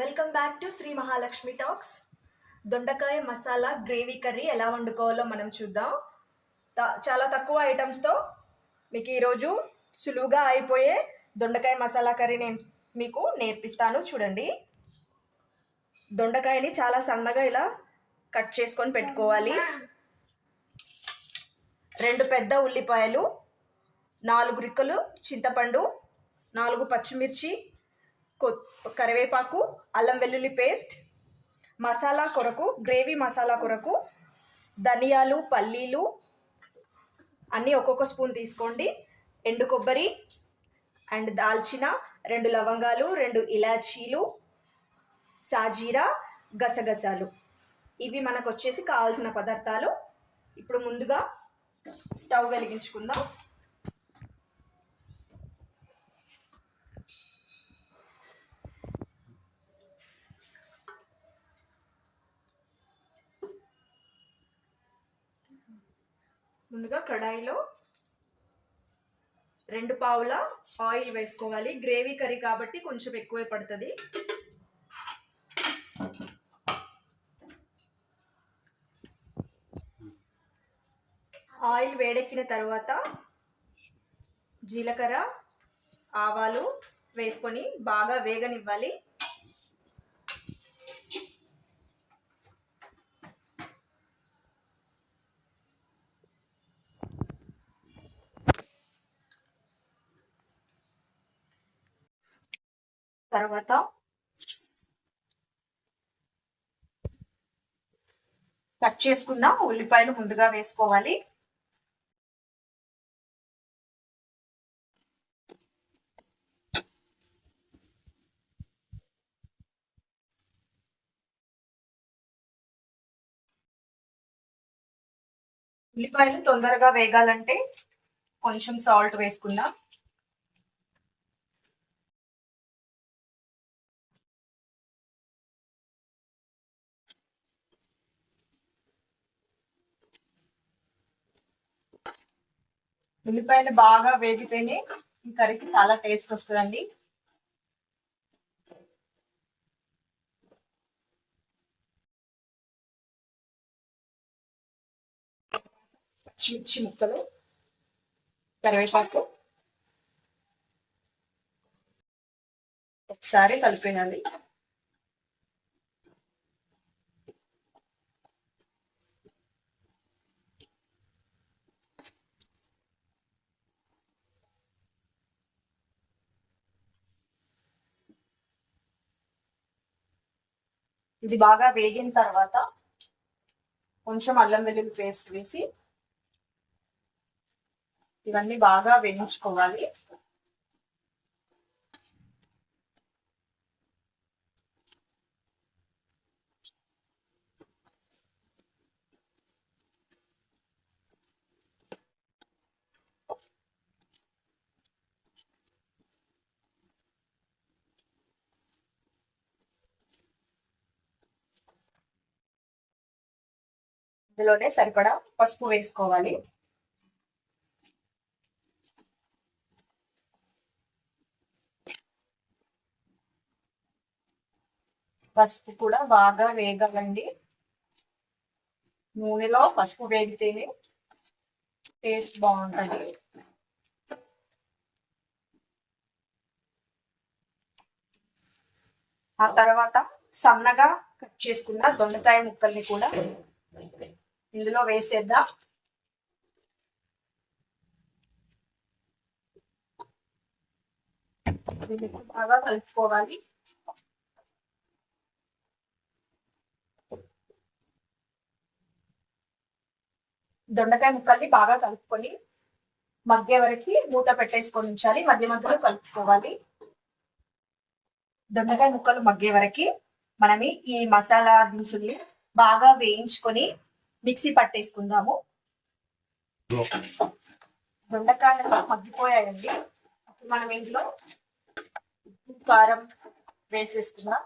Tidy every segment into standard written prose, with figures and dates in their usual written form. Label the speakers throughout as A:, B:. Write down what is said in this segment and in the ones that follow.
A: Welcome back to Sri Mahalakshmi talks. దొండకాయ masala gravy curry ఎలా వండుకోవాలో మనం చూద్దాం. చాలా తక్కువ ఐటమ్స్తో మీకు ఈరోజు సులువుగా అయిపోయే దొండకాయ మసాలా కర్రీ నేను మీకు నేర్పిస్తాను. చూడండి, దొండకాయని చాలా సన్నగా ఇలా కట్ చేసుకొని పెట్టుకోవాలి. 2 పెద్ద ఉల్లిపాయలు, 4 రిక్కలు చింతపండు, 4 పచ్చిమిర్చి, కరివేపాకు, అల్లం వెల్లుల్లి పేస్ట్, మసాలా కొరకు గ్రేవీ మసాలా కొరకు ధనియాలు, పల్లీలు అన్నీ ఒక్కొక్క స్పూన్ తీసుకోండి. ఎండు కొబ్బరి అండ్ దాల్చిన, 2 లవంగాలు, 2 ఇలాచీలు, సాజీరా, గసగసాలు. ఇవి మనకు వచ్చేసి కావాల్సిన పదార్థాలు. ఇప్పుడు ముందుగా స్టవ్ వెలిగించుకుందాం. ముందుగా కడాయిలో 2 పావుల ఆయిల్ వేసుకోవాలి. గ్రేవీ కర్రీ కాబట్టి కొంచెం ఎక్కువే పడుతుంది. ఆయిల్ వేడెక్కిన తర్వాత జీలకర్ర, ఆవాలు వేసుకొని బాగా వేగనివ్వాలి. తర్వాత కట్ చేసుకున్న ఉల్లిపాయలు ముందుగా వేసుకోవాలి. ఉల్లిపాయలు తొందరగా వేగాలంటే కొంచెం సాల్ట్ వేసుకుందాం. ఉల్లిపాయలు బాగా వేగితేనే ఈ కర్రీకి చాలా టేస్ట్ వస్తుందండి. పచ్చిమిర్చి ముక్కలు, కరివేపాకు ఒకసారి కలిపేయాలి. ఇది బాగా వేగిన తర్వాత కొంచెం అల్లం వెల్లుల్లి పేస్ట్ వేసి ఇవన్నీ బాగా వేయించుకోవాలి. ఇందులోనే సరిపడా పసుపు వేసుకోవాలి. పసుపు కూడా బాగా వేగాలండి. నూనెలో పసుపు వేగితేనే టేస్ట్ బాగుంటుంది. ఆ తర్వాత సన్నగా కట్ చేసుకున్న దొండకాయ ముక్కల్ని కూడా ఇందులో వేసేద్దాం. దీన్ని బాగా కలుపుకోవాలి. దొండకాయ ముక్కల్ని బాగా కలుపుకొని మధ్య వరకు మూత పెట్టేసుకొని ఉంచాలి. మధ్య మధ్యలో కలుపుకోవాలి. దొండకాయ ముక్కలు మగ్గే వరకు మనం ఈ మసాలా దినుసుల్ని బాగా వేయించుకొని మిక్సీ పట్టేసుకుందాము. దొండకాయలు మగ్గిపోయాయండి. మనం ఇంట్లో కారం వేసేసుకుందాం.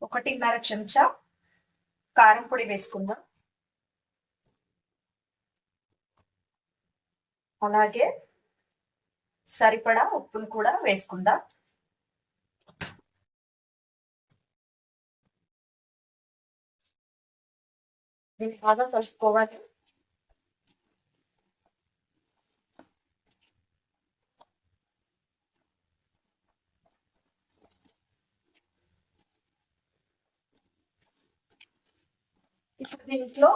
A: 1.5 చెంచా కారం పొడి వేసుకుందాం. అలాగే సరిపడా ఉప్పును కూడా వేసుకుందాం. దీన్ని బాగా కలుపుకోవాలి. ఇప్పుడు దీంట్లో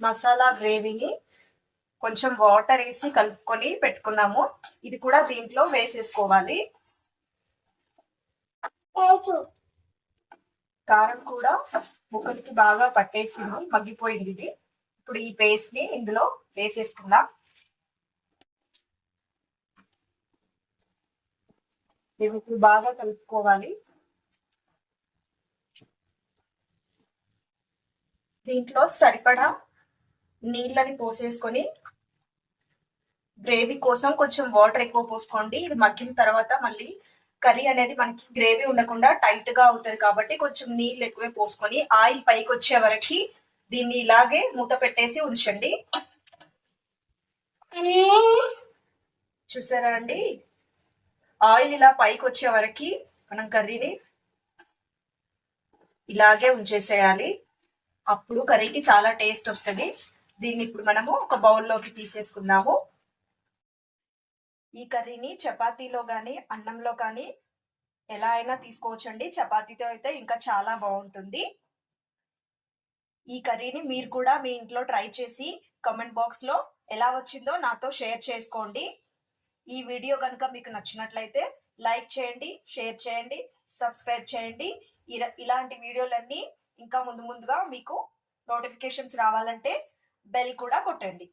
A: మసాలా గ్రేవీని కొంచెం వాటర్ వేసి కలుపుకొని పెట్టుకున్నాము. ఇది కూడా దీంట్లో వేసేసుకోవాలి. కారం కూడా ముక్కలకి బాగా పట్టేసింది, మగ్గిపోయింది ఇది. ఇప్పుడు ఈ పేస్ట్ ని ఇందులో వేసేసుకుందాం. ఇది బాగా కలుపుకోవాలి. దీంట్లో సరిపడా నీళ్ళని పోసేసుకొని గ్రేవీ కోసం కొంచెం వాటర్ ఎక్కువ పోసుకోండి. ఇది మగ్గిన తర్వాత మళ్ళీ కర్రీ అనేది మనకి గ్రేవీ ఉండకుండా టైట్ గా అవుతుంది కాబట్టి కొంచెం నీళ్ళు ఎక్కువే పోసుకొని ఆయిల్ పైకి వచ్చే వరకు దీన్ని ఇలాగే మూత పెట్టేసి ఉంచండి. చూసారా అండి, ఆయిల్ ఇలా పైకి వచ్చే వరకు మనం కర్రీని ఇలాగే ఉంచేసేయాలి. అప్పుడు కర్రీకి చాలా టేస్ట్ వస్తుంది. దీన్ని ఇప్పుడు మనము ఒక బౌల్లోకి తీసేసుకుందాము. ఈ కర్రీని చపాతీలో కానీ అన్నంలో కానీ ఎలా అయినా తీసుకోవచ్చండి. చపాతీతో అయితే ఇంకా చాలా బాగుంటుంది. ఈ కర్రీని మీరు కూడా మీ ఇంట్లో ట్రై చేసి కామెంట్ బాక్స్లో ఎలా వచ్చిందో నాతో షేర్ చేసుకోండి. ఈ వీడియో కనుక మీకు నచ్చినట్లయితే లైక్ చేయండి, షేర్ చేయండి, సబ్స్క్రైబ్ చేయండి. ఇలాంటి వీడియోలన్నీ ఇంకా ముందుగా మీకు నోటిఫికేషన్స్ రావాలంటే బెల్ కూడా కొట్టండి.